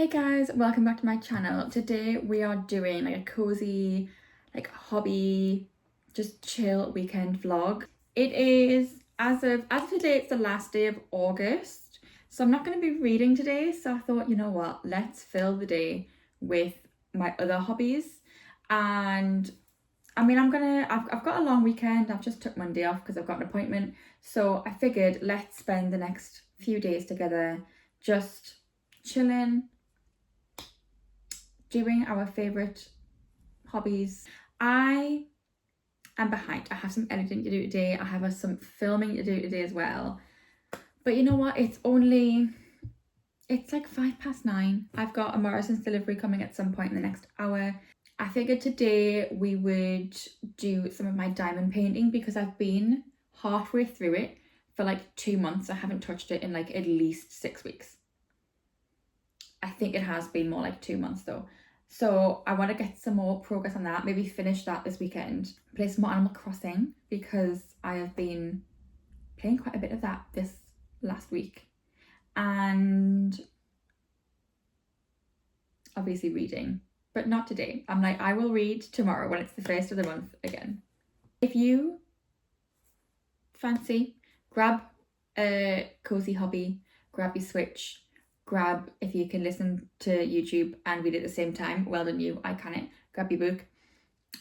Hey guys, welcome back to my channel. Today we are doing like a cozy, like hobby, just chill weekend vlog. It is as of today, it's the last day of August. So I'm not going to be reading today. So I thought, you know what, let's fill the day with my other hobbies. And I mean, I've got a long weekend. I've just took Monday off because I've got an appointment. So I figured let's spend the next few days together just chilling, doing our favorite hobbies. I am behind. I have some editing to do today. I have some filming to do today as well. But you know what? It's like 9:05. I've got a Morrison's delivery coming at some point in the next hour. I figured today we would do some of my diamond painting because I've been halfway through it for like 2 months. I haven't touched it in like at least 6 weeks. I think it has been more like 2 months though. So I want to get some more progress on that, maybe finish that this weekend. Play some more Animal Crossing because I have been playing quite a bit of that this last week. And obviously reading, but not today. I'm like, I will read tomorrow when it's the first of the month again. If you fancy, grab a cozy hobby, grab your Switch, grab, if you can listen to YouTube and read at the same time, well done you, I can't. Grab your book,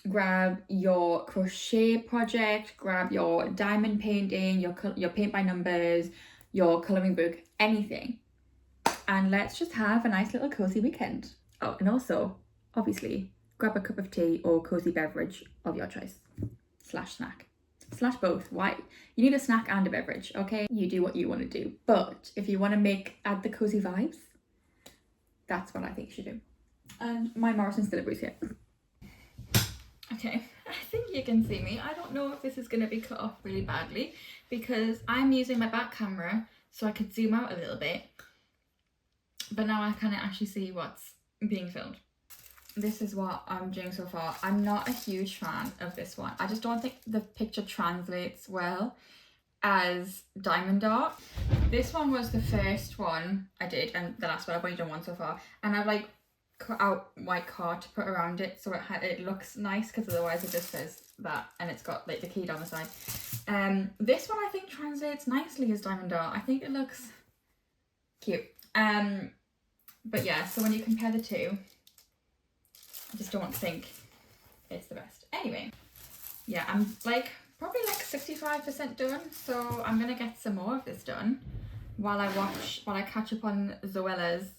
grab your crochet project, grab your diamond painting, your paint by numbers, your colouring book, anything. And let's just have a nice little cozy weekend. Oh, and also, obviously, grab a cup of tea or cozy beverage of your choice. /snack. / both. Why? You need a snack and a beverage, okay? You do what you want to do. But if you want to add the cozy vibes, that's what I think you should do. And my Morrison's delivery's here. Okay, I think you can see me. I don't know if this is going to be cut off really badly because I'm using my back camera so I could zoom out a little bit. But now I can't actually see what's being filmed. This is what I'm doing so far. I'm not a huge fan of this one. I just don't think the picture translates well as diamond art. This one was the first one I did, and the last one. I've only done one so far. And I've like cut out white card to put around it so it looks nice, because otherwise it just says that and it's got like the key down the side. This one I think translates nicely as diamond art. I think it looks cute. But yeah, so when you compare the two, I just don't think it's the best. Anyway, yeah, I'm like probably like 65% done, so I'm gonna get some more of this done while I catch up on Zoella's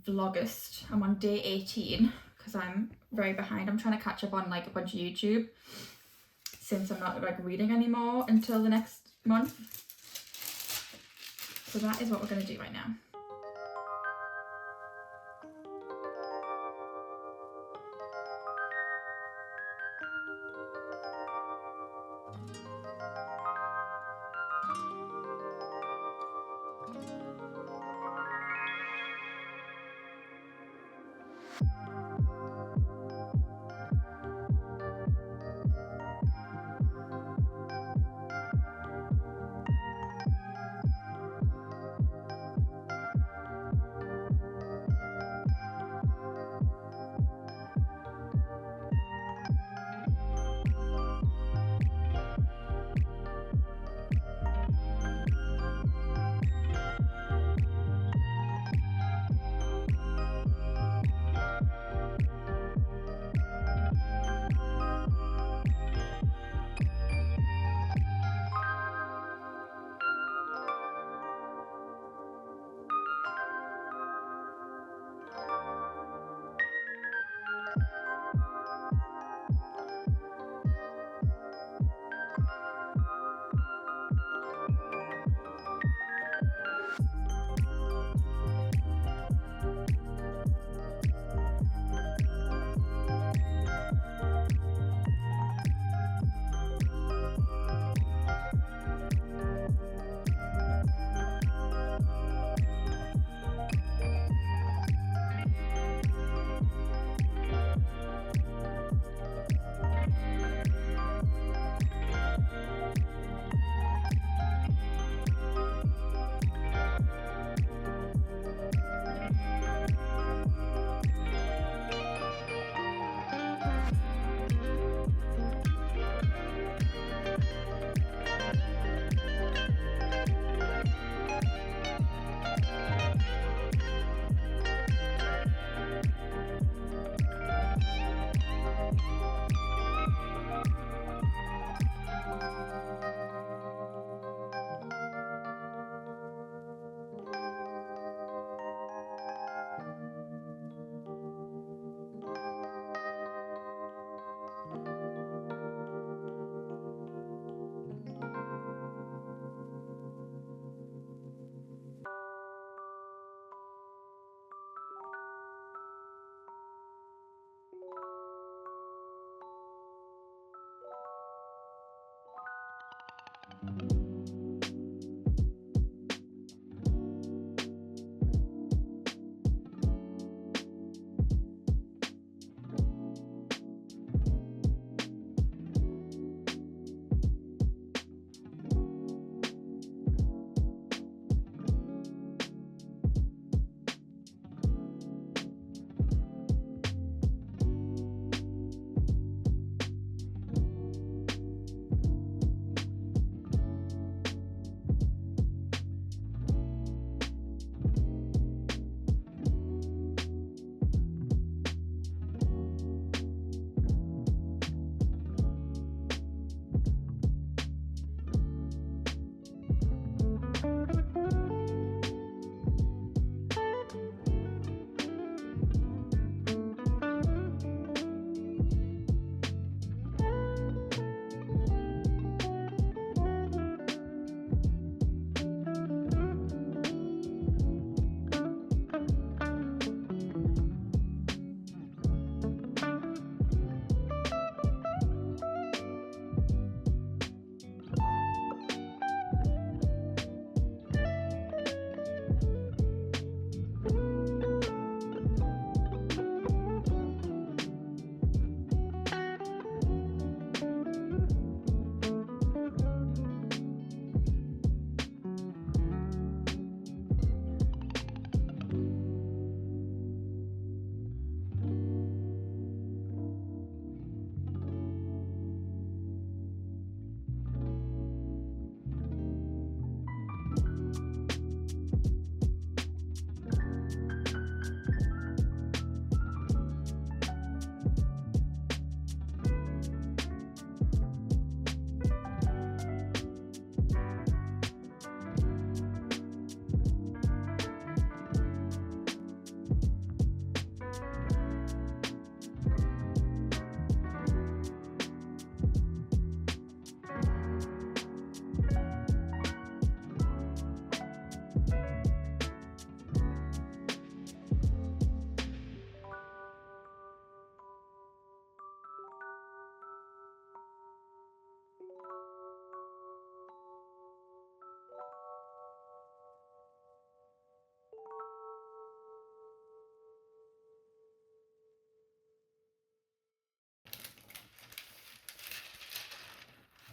vlogust. I'm on day 18 because I'm very behind. I'm trying to catch up on like a bunch of YouTube since I'm not like reading anymore until the next month. So that is what we're gonna do right now.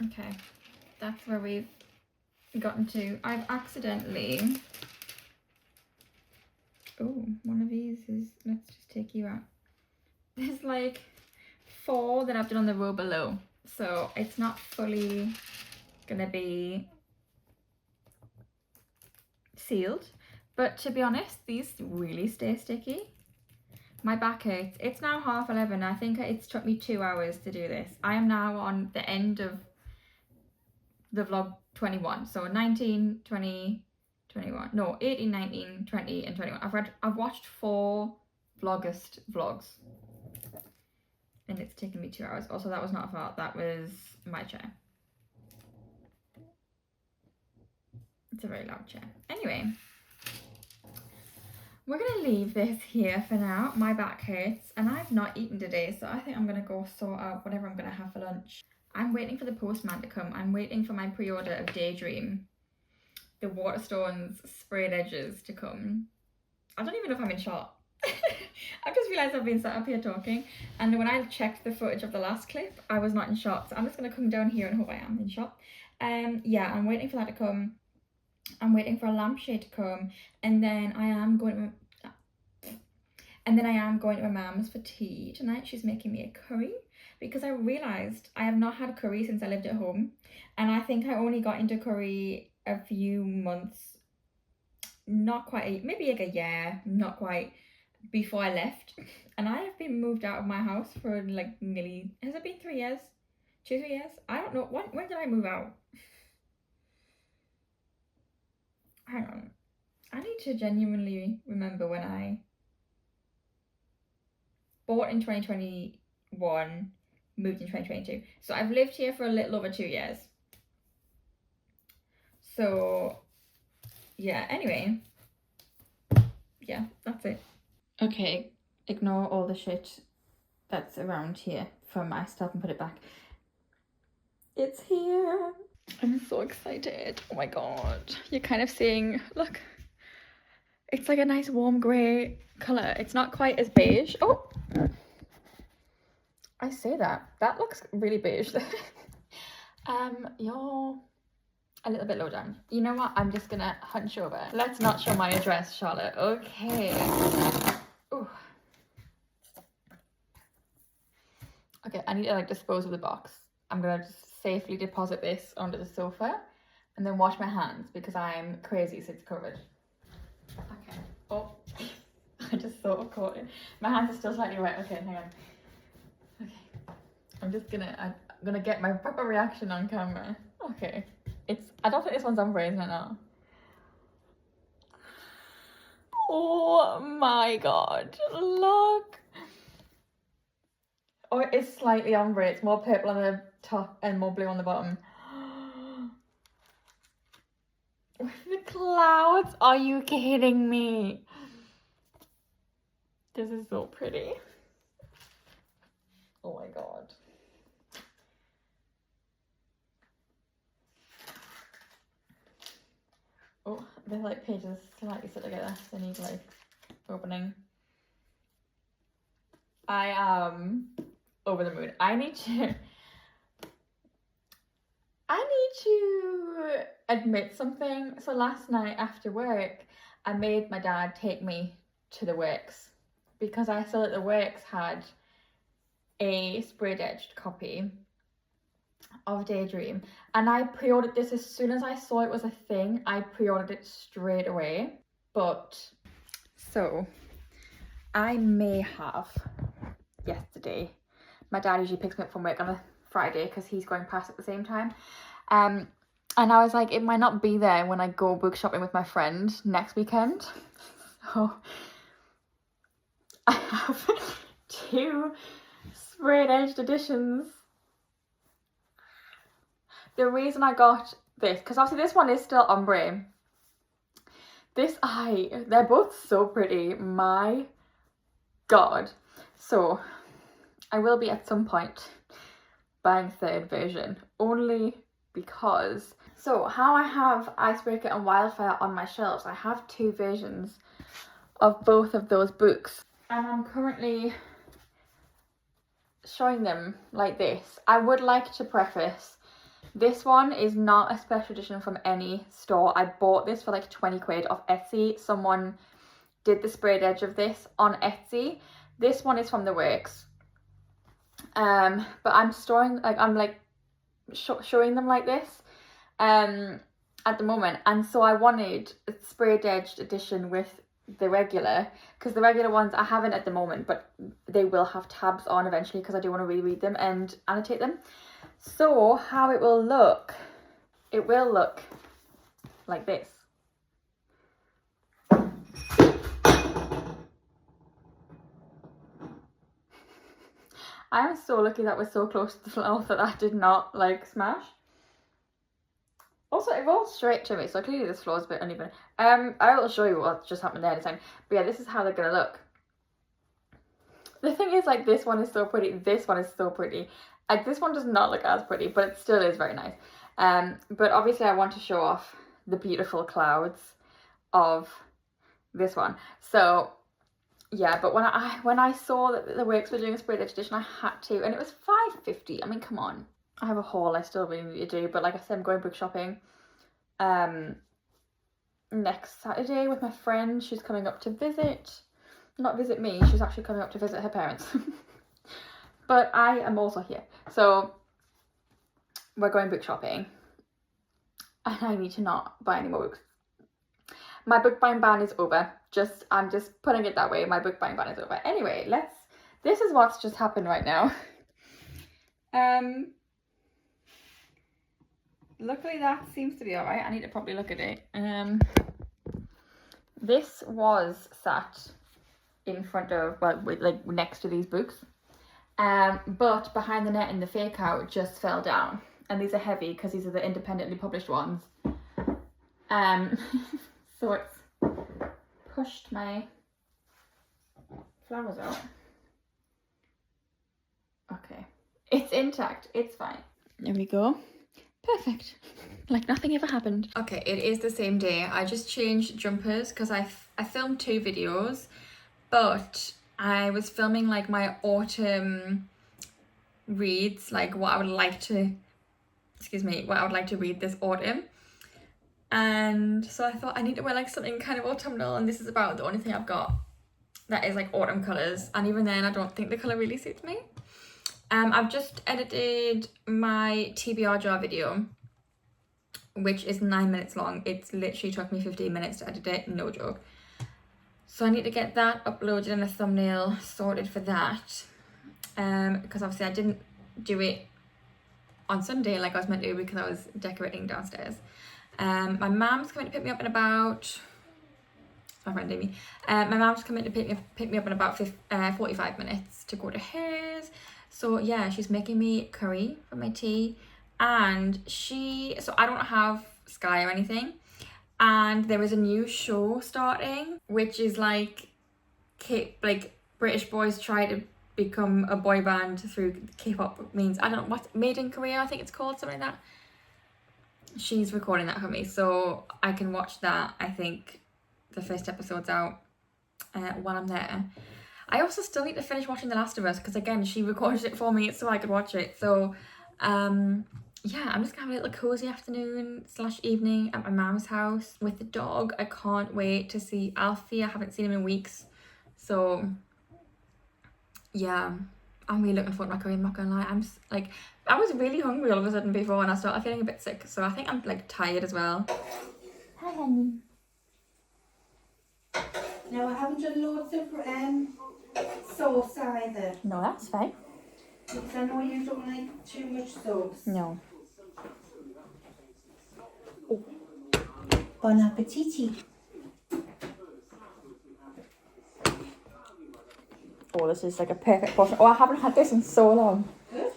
Okay, that's where we've gotten to. I've accidentally... Oh, one of these is... Let's just take you out. There's like 4 that I've done on the row below. So it's not fully gonna be sealed. But to be honest, these really stay sticky. My back hurts. It's now 11:30. I think it's took me 2 hours to do this. I am now on the end of the vlog 21. So 19, 20, 21. No, 18, 19, 20 and 21. I've watched 4 vlogust vlogs. And it's taken me 2 hours. Also, that was not a fault. That was my chair. It's a very loud chair. Anyway, we're going to leave this here for now. My back hurts and I've not eaten today. So I think I'm going to go sort out whatever I'm going to have for lunch. I'm waiting for the postman to come. I'm waiting for my pre-order of Daydream. The Waterstones sprayed edges to come. I don't even know if I'm in shot. I've just realised I've been sat up here talking, and when I checked the footage of the last clip, I was not in shot. So I'm just going to come down here and hope I am in shot. Yeah, I'm waiting for that to come. I'm waiting for a lampshade to come, and then I am going to my mum's for tea tonight. She's making me a curry because I realised I have not had curry since I lived at home, and I think I only got into curry a few months, not quite, maybe like a year, not quite, before I left. And I have been moved out of my house for like nearly, has it been 3 years? 2-3 years? I don't know. When did I move out? Hang on. I need to genuinely remember when I bought in 2021, moved in 2022. So I've lived here for a little over 2 years. So yeah, anyway. Yeah, that's it. Okay, ignore all the shit that's around here from my stuff and put it back. It's here. I'm so excited. Oh my god. You're kind of seeing, look, it's like a nice warm grey colour. It's not quite as beige. Oh, I say that. That looks really beige. You're a little bit low down. You know what? I'm just gonna hunch over. Let's not show my address, Charlotte. Okay. Ooh. Okay, I need to like dispose of the box. I'm gonna just safely deposit this onto the sofa and then wash my hands because I'm crazy since COVID. Okay. Oh, I just sort of caught it. My hands are still slightly wet. Okay, hang on. Okay. I'm gonna get my proper reaction on camera. Okay. I don't think this one's on for, isn't it now? Oh my god, look. Oh, it is slightly ombre. It's more purple on the top and more blue on the bottom. With the clouds? Are you kidding me? This is so pretty. Oh my god. Oh, the like pages slightly sit together. They need like opening. I am over the moon. I need to admit something. So last night after work, I made my dad take me to the works because I saw that the works had a sprayed edged copy of Daydream, and I pre-ordered this as soon as I saw it was a thing. I pre-ordered it straight away. But so I may have yesterday. My dad usually picks me up from work on a Friday because he's going past at the same time. And I was like, it might not be there when I go book shopping with my friend next weekend. So I have 2 sprayed edged editions. The reason I got this, because obviously this one is still ombre. They're both so pretty. My god. So I will be at some point buying 3rd version, only because, so how I have Icebreaker and Wildfire on my shelves, I have 2 versions of both of those books, and I'm currently showing them like this. I would like to preface, this one is not a special edition from any store. I bought this for like 20 quid off Etsy. Someone did the sprayed edge of this on Etsy. This one is from the works. But I'm storing, like, I'm like showing them like this at the moment, and so I wanted a sprayed edged edition with the regular, because the regular ones I haven't at the moment, but they will have tabs on eventually because I do want to reread them and annotate them. So how it will look like this. I am so lucky that we're so close to the floor that I did not like smash. Also, it rolled straight to me, so clearly this floor is a bit uneven. I will show you what just happened there in a second. But yeah, this is how they're gonna look. The thing is, like, this one is so pretty, this one is so pretty. Like, this one does not look as pretty, but it still is very nice. But obviously I want to show off the beautiful clouds of this one. So yeah, but when I saw that the works were doing a sprayed edge edition, I had to, and it was £5.50. I mean, come on. I have a haul I still really need to do, but like I said, I'm going book shopping next Saturday with my friend. She's coming up to not visit me, she's actually coming up to visit her parents. But I am also here, so we're going book shopping, and I need to not buy any more books. My book buying ban is over. I'm just putting it that way. My book buying ban is over. Anyway, this is what's just happened right now. Luckily that seems to be alright. I need to probably look at it. This was sat in front of, well, like next to these books. But behind the net in the fake out just fell down. And these are heavy because these are the independently published ones. So it's pushed my flowers out. Okay, it's intact, it's fine. There we go. Perfect. Like nothing ever happened. Okay, it is the same day. I just changed jumpers because I filmed 2 videos, but I was filming like my autumn reads, like what I would like to, what I would like to read this autumn. And so I thought I need to wear like something kind of autumnal, and this is about the only thing I've got that is like autumn colours, and even then I don't think the colour really suits me. I've just edited my TBR jar video, which is 9 minutes long. It's literally took me 15 minutes to edit it, no joke. So I need to get that uploaded and a thumbnail sorted for that. Because obviously I didn't do it on Sunday like I was meant to because I was decorating downstairs. My mum's coming to pick me up in about... my friend Amy. My mum's coming to pick me up in about 45 minutes to go to hers. So yeah, she's making me curry for my tea. And so I don't have Sky or anything. And there is a new show starting, which is like British boys try to become a boy band through K-pop means, I don't know what, Made in Korea, I think it's called, something like that. She's recording that for me, so I can watch that. I think the first episode's out while I'm there. I also still need to finish watching The Last of Us because again, she recorded it for me so I could watch it. So yeah, I'm just gonna have a little cozy afternoon / evening at my mum's house with the dog. I can't wait to see Alfie. I haven't seen him in weeks. So yeah, I'm really looking forward to my curry, I'm not gonna lie. I was really hungry all of a sudden before and I started feeling a bit sick. So I think I'm like tired as well. Hi honey. No, I haven't done loads of sauce either. No, that's fine. Because I know you don't like too much sauce. No. Oh. Bon appetit. Oh, this is like a perfect portion. Oh, I haven't had this in so long. Good.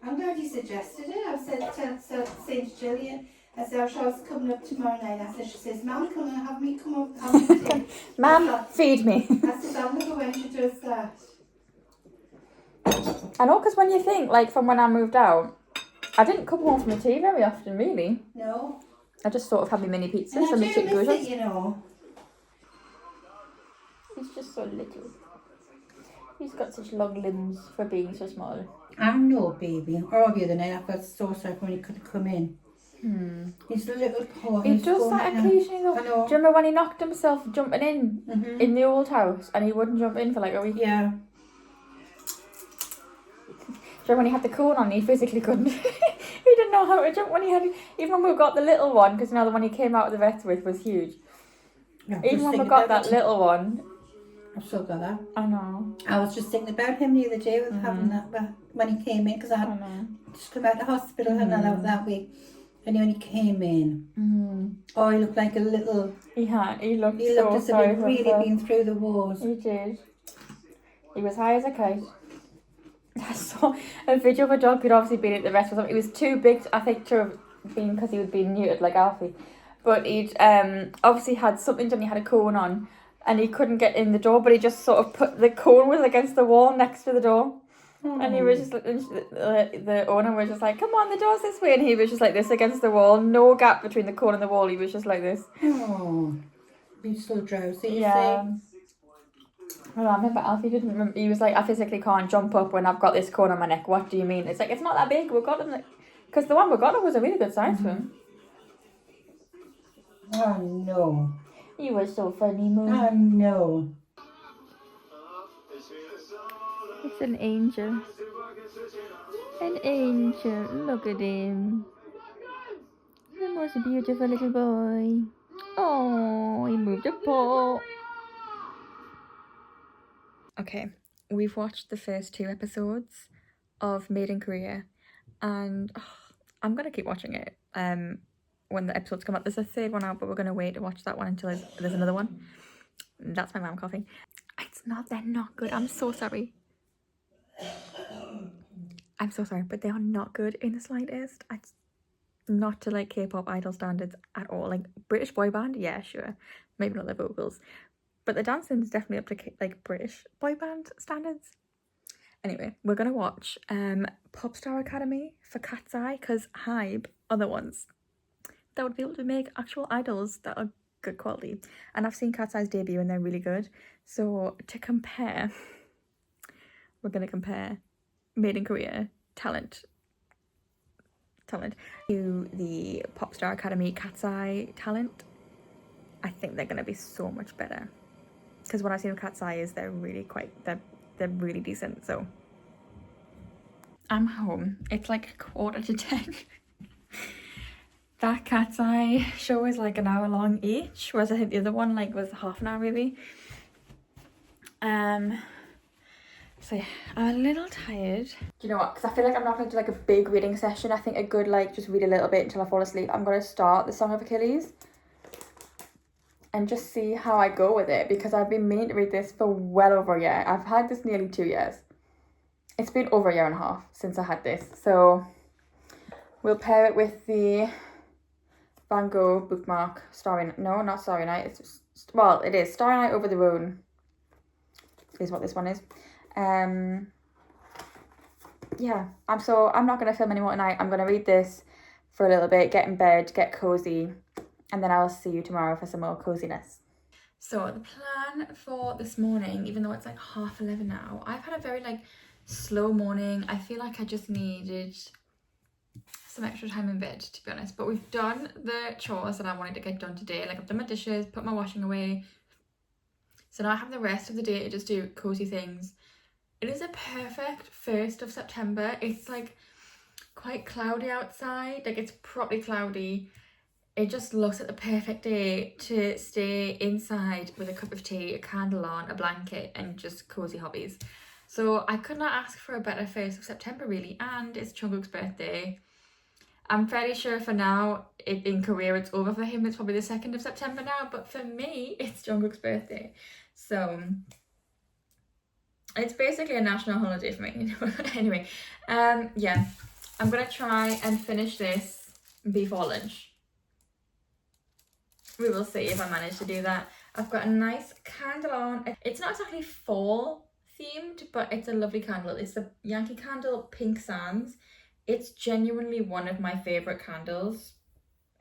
I'm glad you suggested it. I've said to St. Gillian, I said, I was coming up tomorrow night. I said, she says, Mum, come and have me come up. Have me tea. Mum, feed me. I said, I'll look at when she does that. I know, because when you think, like, from when I moved out, I didn't come home from the tea very often, really. No. I just sort of had my mini pizzas and my chicken miss noodles. it, you know. He's just so little. He's got such long limbs for being so small. I'm no baby. Or the other night, I've got sauce like when he could come in. He's a little paw. He does that occasionally though. I know. Do you remember when he knocked himself jumping in the old house and he wouldn't jump in for like a week? Yeah. Do you remember when he had the cone on, he physically couldn't. He didn't know how to jump when he had, even when we got the little one, because the one he came out of the vet with was huge. Yeah, even when we got that little one. I've still got that. I know. I was just thinking about him the other day with having that when he came in, because I had just come out of the hospital and that week. And when he came in, oh, he looked like a little... He looked so as if he'd really been through the wars. He did. He was high as a kite. I saw a video of a dog who'd obviously been at the vet or something. He was too big, I think, to have been, because he was being neutered like Alfie. But he'd obviously had something done, he had a cone on, and he couldn't get in the door, but he just sort of put the cone was against the wall next to the door. And he was just, the owner was just like, come on, the door's this way. And he was just like this against the wall, no gap between the cone and the wall. He was just like this. Oh, he's so drowsy, you say. Well, I remember Alfie didn't remember. He was like, I physically can't jump up when I've got this cone on my neck. What do you mean? It's like, it's not that big. We've got him. Because the one we got him was a really good size for him. Oh, no. You were so funny, Moon. Oh, no. It's an angel. An angel. Look at him. The most beautiful little boy. Oh, he moved a paw. Okay, we've watched the first 2 episodes of Made in Korea, and I'm gonna keep watching it. When the episodes come out, there's a 3rd one out, but we're gonna wait to watch that one until there's another one. That's my mum coughing. They're not good. I'm so sorry. I'm so sorry, but they are not good in the slightest. It's not to like K-pop idol standards at all. Like British boy band, yeah, sure, maybe not their vocals, but the dancing is definitely up to like British boy band standards. Anyway, we're gonna watch Popstar Academy for Cat's Eye, because Hybe are the ones that would be able to make actual idols that are good quality. And I've seen Cat's Eye's debut and they're really good. So to compare, we're gonna compare Made in Korea talent to the Popstar Academy Cat's Eye talent. I think they're gonna be so much better. Because what I've seen of Cat's Eye is they're really decent. So I'm home. It's like 10:15. That Cat's Eye show is like an hour long each, whereas I think the other one like was half an hour maybe. So yeah, I'm a little tired. Do you know what? Because I feel like I'm not going to do like a big reading session. I think a good like just read a little bit until I fall asleep. I'm going to start The Song of Achilles and just see how I go with it, because I've been meaning to read this for well over a year. I've had this nearly 2 years. It's been over a year and a half since I had this. So we'll pair it with the Van Gogh bookmark Starry Night. No, not Starry Night. It is Starry Night Over the Rhone is what this one is. Yeah, I'm not gonna film anymore tonight. I'm gonna read this for a little bit, get in bed, get cozy, and then I'll see you tomorrow for some more coziness. So the plan for this morning, even though it's like 11:30 now, I've had a very like slow morning. I feel like I just needed some extra time in bed, to be honest. But we've done the chores that I wanted to get done today. Like I've done my dishes, put my washing away. So now I have the rest of the day to just do cozy things. It is a perfect 1st of September. It's like quite cloudy outside. Like it's properly cloudy. It just looks like the perfect day to stay inside with a cup of tea, a candle on, a blanket, and just cozy hobbies. So I could not ask for a better 1st of September really, and it's Jungkook's birthday. I'm fairly sure for now, in Korea it's over for him. It's probably the 2nd of September now, but for me, it's Jungkook's birthday. So it's basically a national holiday for me. Anyway, yeah, I'm gonna try and finish this before lunch. We will see if I manage to do that. I've got a nice candle on. It's not exactly fall themed, but it's a lovely candle. It's the Yankee Candle Pink Sands. It's genuinely one of my favourite candles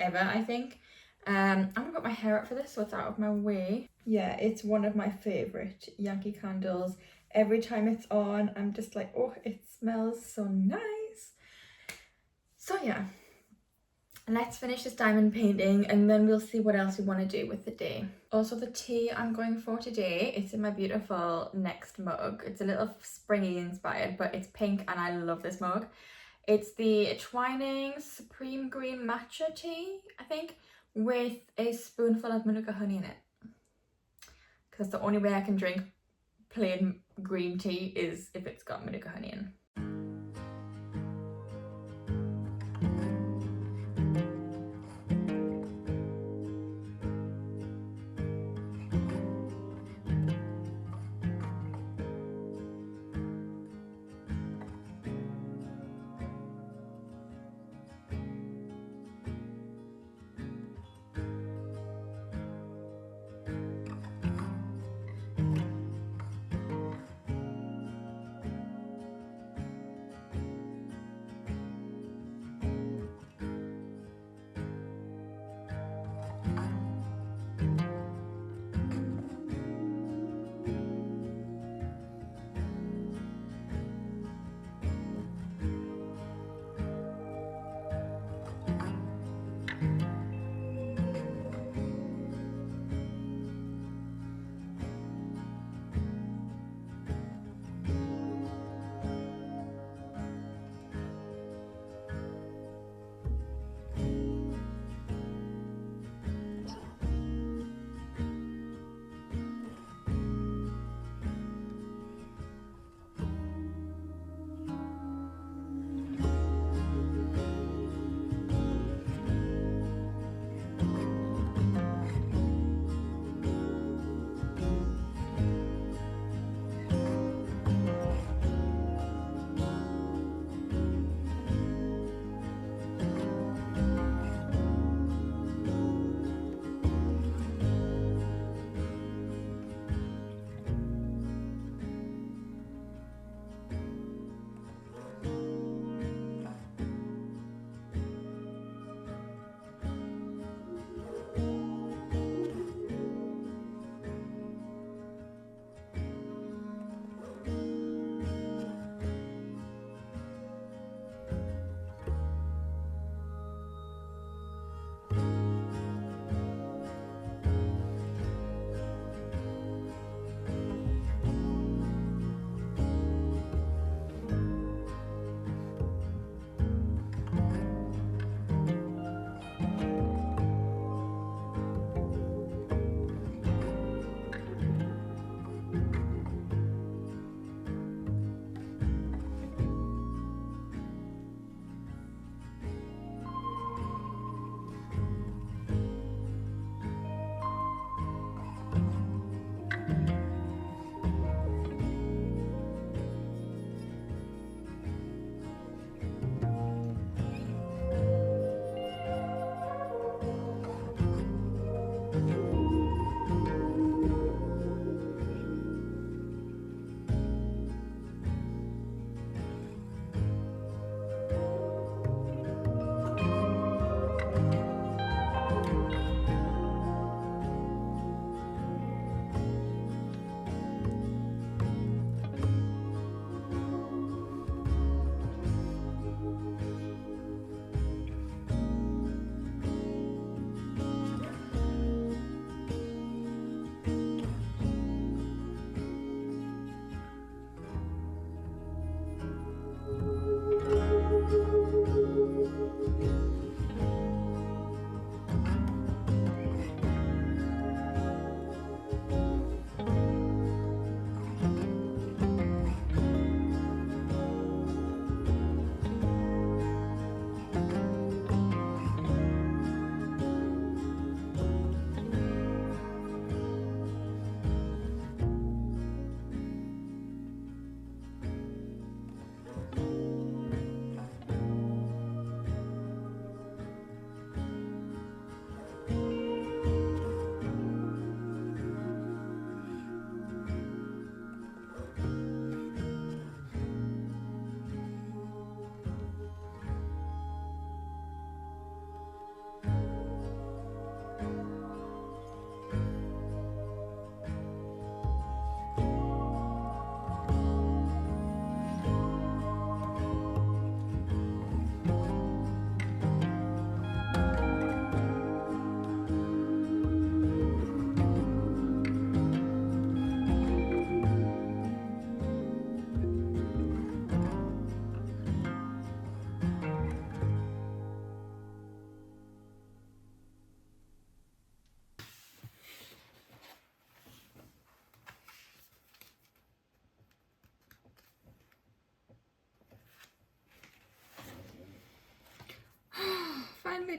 ever, I think. I'm gonna put my hair up for this so it's out of my way. Yeah, it's one of my favourite Yankee candles. Every time it's on, I'm just like, oh, it smells so nice. So yeah, let's finish this diamond painting and then we'll see what else we want to do with the day. Also, the tea I'm going for today, it's in my beautiful Next mug. It's a little springy inspired, but it's pink and I love this mug. It's the Twinings Supreme Green Matcha tea, I think, with a spoonful of Manuka honey in it. Because the only way I can drink plain green tea is if it's got Manuka honey in.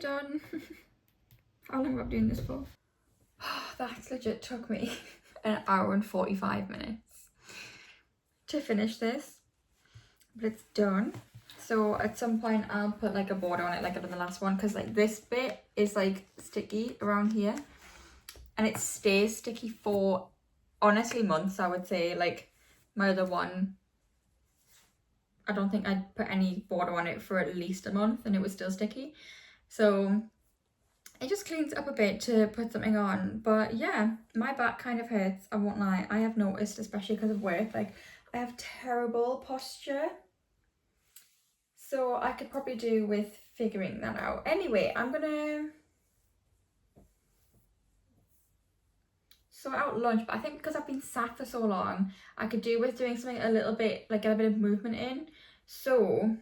nearly done. How long have I been doing this for? That's legit took me an hour and 45 minutes to finish this, but it's done. So at some point I'll put like a border on it like I did in the last one, because like this bit is like sticky around here and it stays sticky for honestly months, I would say. Like my other one, I don't think I'd put any border on it for at least a month and it was still sticky. So it just cleans up a bit to put something on. But yeah, my back kind of hurts, I won't lie. I have noticed, especially because of work, like I have terrible posture. So I could probably do with figuring that out. Anyway, I'm gonna sort out lunch, but I think because I've been sat for so long, I could do with doing something a little bit, like get a bit of movement in. So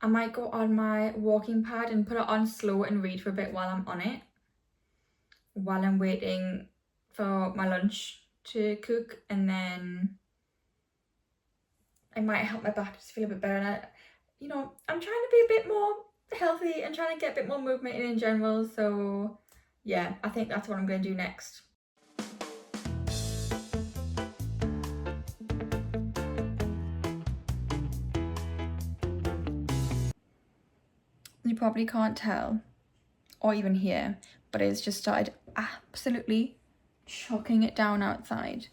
I might go on my walking pad and put it on slow and read for a bit while I'm on it, while I'm waiting for my lunch to cook, and then it might help my back just feel a bit better. And I'm trying to be a bit more healthy and trying to get a bit more movement in general. So yeah, I think that's what I'm going to do next. You probably can't tell or even hear, but it's just started absolutely chucking it down outside.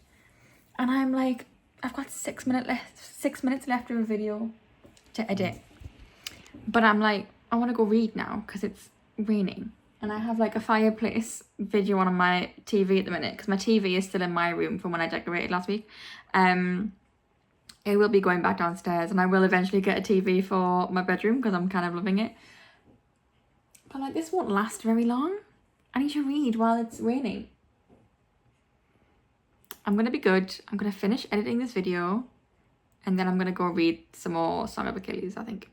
And I'm like, I've got 6 minutes left of a video to edit. But I'm like, I want to go read now because it's raining. And I have like a fireplace video on my TV at the minute because my TV is still in my room from when I decorated last week. It will be going back downstairs and I will eventually get a TV for my bedroom because I'm kind of loving it. But like, this won't last very long. I need to read while it's raining. I'm going to be good. I'm going to finish editing this video and then I'm going to go read some more Song of Achilles, I think.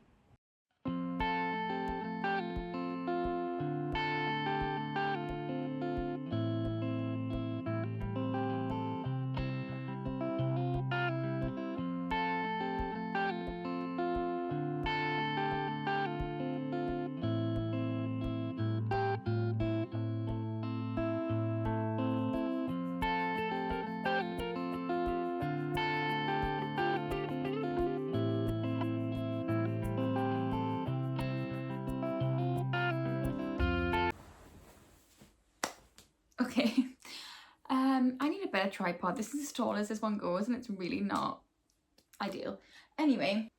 Okay, I need a better tripod. This is as tall as this one goes and it's really not ideal. Anyway,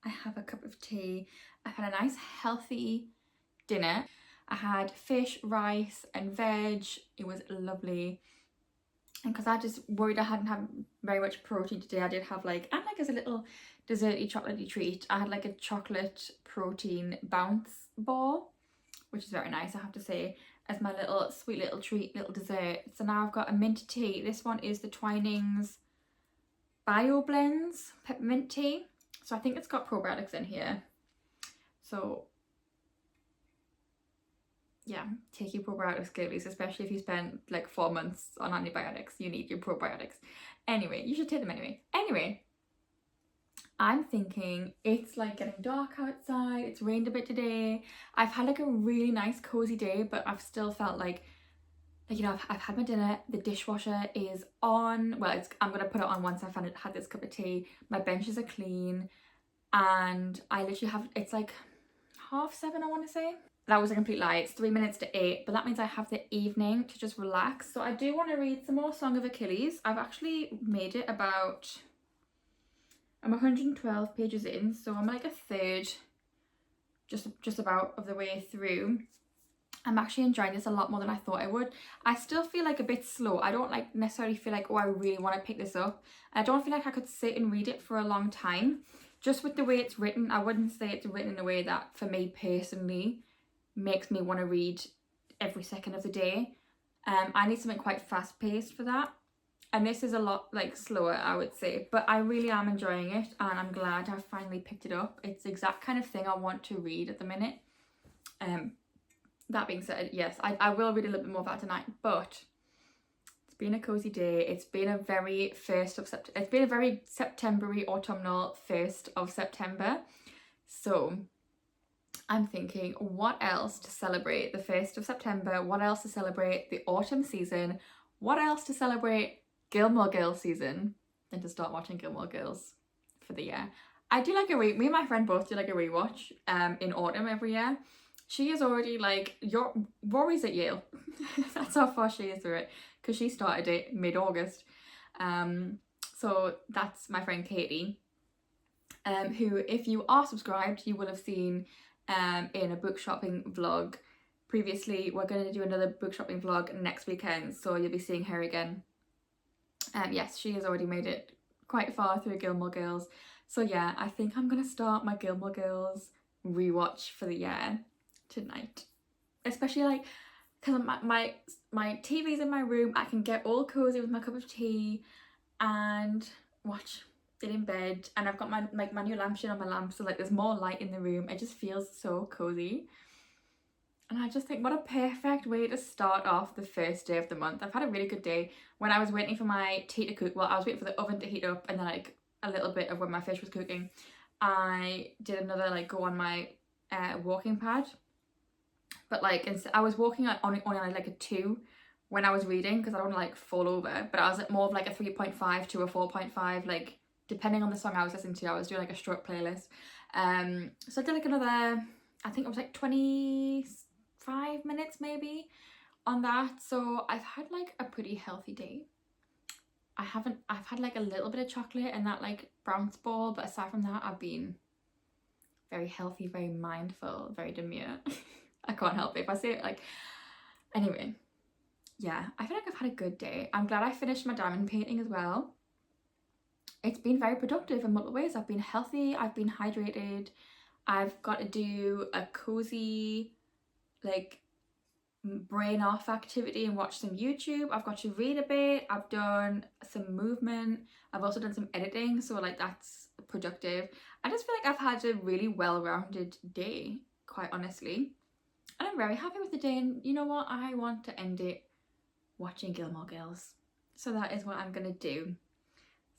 I have a cup of tea. I've had a nice healthy dinner. I had fish, rice and veg. It was lovely. And because I just worried I hadn't had very much protein today, I did have like as a little desserty chocolatey treat, I had like a chocolate protein bounce ball, which is very nice, I have to say, as my little sweet little treat, little dessert. So now I've got a mint tea. This one is the Twinings Bio Blends peppermint tea. So I think it's got probiotics in here. So yeah, take your probiotics, girlies, especially if you spend like 4 months on antibiotics. You need your probiotics. Anyway, you should take them anyway. Anyway, I'm thinking it's like getting dark outside. It's rained a bit today. I've had like a really nice cozy day, but I've still felt like I've had my dinner. The dishwasher is on. Well, I'm gonna put it on once I've had this cup of tea. My benches are clean, and I literally have, it's like 7:30, I want to say. That was a complete lie. It's 3 minutes to 8, but that means I have the evening to just relax. So I do want to read some more Song of Achilles. I've actually made it about, I'm 112 pages in, so I'm like a third, just about of the way through. I'm actually enjoying this a lot more than I thought I would. I still feel like a bit slow. I don't like necessarily feel like, oh, I really want to pick this up. I don't feel like I could sit and read it for a long time. Just with the way it's written, I wouldn't say it's written in a way that, for me personally, makes me want to read every second of the day. I need something quite fast-paced for that. And this is a lot like slower, I would say. But I really am enjoying it, and I'm glad I finally picked it up. It's the exact kind of thing I want to read at the minute. That being said, yes, I will read a little bit more of that tonight, but it's been a cozy day. It's been a very September-y, autumnal 1st of September. So I'm thinking, what else to celebrate the 1st of September? What else to celebrate the autumn season? What else to celebrate Gilmore Girls season? Than to start watching Gilmore Girls for the year. I do like me and my friend both do like a rewatch in autumn every year. She is already like, Rory's at Yale. That's how far she is through it, because she started it mid-August. So that's my friend Katie, who, if you are subscribed, you will have seen in a book shopping vlog previously. We're going to do another book shopping vlog next weekend, so you'll be seeing her again. Yes, she has already made it quite far through Gilmore Girls. So yeah, I think I'm going to start my Gilmore Girls rewatch for the year tonight. Especially like, because my TV's in my room, I can get all cozy with my cup of tea and watch it in bed, and I've got my new lampshade on my lamp, so like there's more light in the room. It just feels so cozy. And I just think, what a perfect way to start off the first day of the month. I've had a really good day. When I was waiting for my tea to cook, well, I was waiting for the oven to heat up, and then like a little bit of when my fish was cooking, I did another like go on my walking pad. But like I was walking on like a 2 when I was reading, because I don't want to like fall over, but I was at more of like a 3.5 to a 4.5, like depending on the song I was listening to. I was doing like a stroke playlist. So I did like another, I think it was like 25 minutes maybe on that. So I've had like a pretty healthy day. I've had like a little bit of chocolate and that like bounce ball, but aside from that, I've been very healthy, very mindful, very demure. I can't help it if I say it. Like, anyway, yeah, I feel like I've had a good day. I'm glad I finished my diamond painting as well. It's been very productive in multiple ways. I've been healthy, I've been hydrated, I've got to do a cozy like brain off activity and watch some YouTube. I've got to read a bit, I've done some movement, I've also done some editing, so like that's productive. I just feel like I've had a really well-rounded day, quite honestly, and I'm very happy with the day. And you know what, I want to end it watching Gilmore Girls, so that is what I'm gonna do.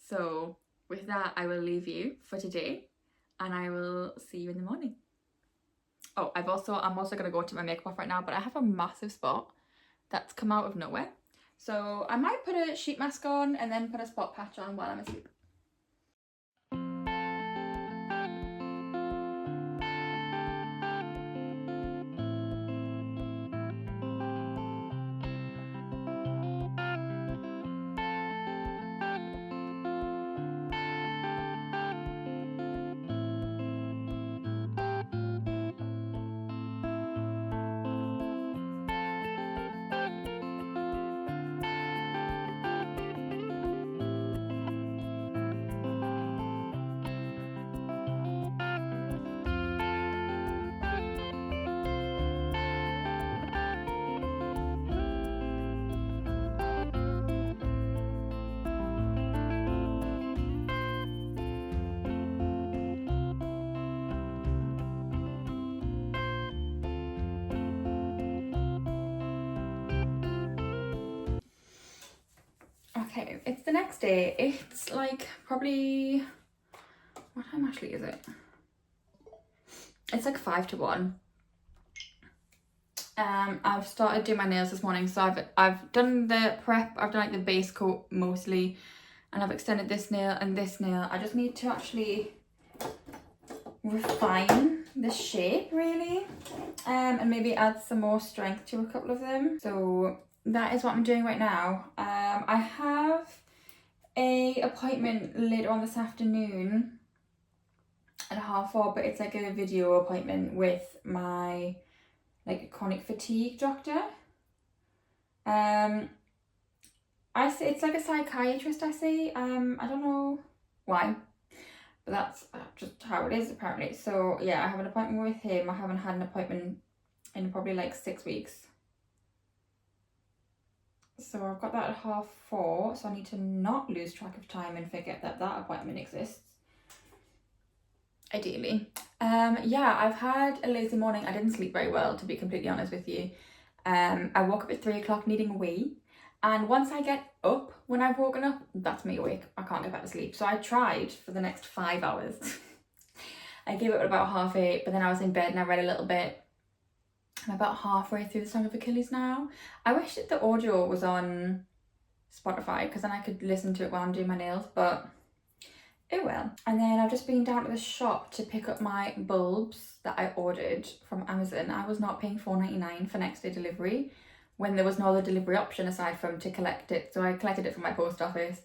So with that, I will leave you for today, and I will see you in the morning. Oh, I'm also gonna go to my makeup off right now, but I have a massive spot that's come out of nowhere, so I might put a sheet mask on and then put a spot patch on while I'm asleep. Okay, it's the next day. It's like probably, what time actually is it? It's like 5 to 1. I've started doing my nails this morning, so I've done the prep. I've done like the base coat mostly, and I've extended this nail and this nail. I just need to actually refine the shape really, and maybe add some more strength to a couple of them. So that is what I'm doing right now. I have a appointment later on this afternoon at 4:30, but it's like a video appointment with my like chronic fatigue doctor. I say it's like a psychiatrist, I say. I don't know why, but that's just how it is apparently. So yeah, I have an appointment with him. I haven't had an appointment in probably like 6 weeks. So I've got that at 4:30, so I need to not lose track of time and forget that that appointment exists, ideally. Yeah, I've had a lazy morning. I didn't sleep very well, to be completely honest with you. I woke up at 3 o'clock needing a wee, and once I get up, when I've woken up, that's me awake. I can't get back to sleep. So I tried for the next 5 hours I gave it up at about 8:30, but then I was in bed and I read a little bit. I'm about halfway through the Song of Achilles now. I wish that the audio was on Spotify, because then I could listen to it while I'm doing my nails, but oh well. And then I've just been down to the shop to pick up my bulbs that I ordered from Amazon. I was not paying $4.99 for next day delivery when there was no other delivery option aside from to collect it. So I collected it from my post office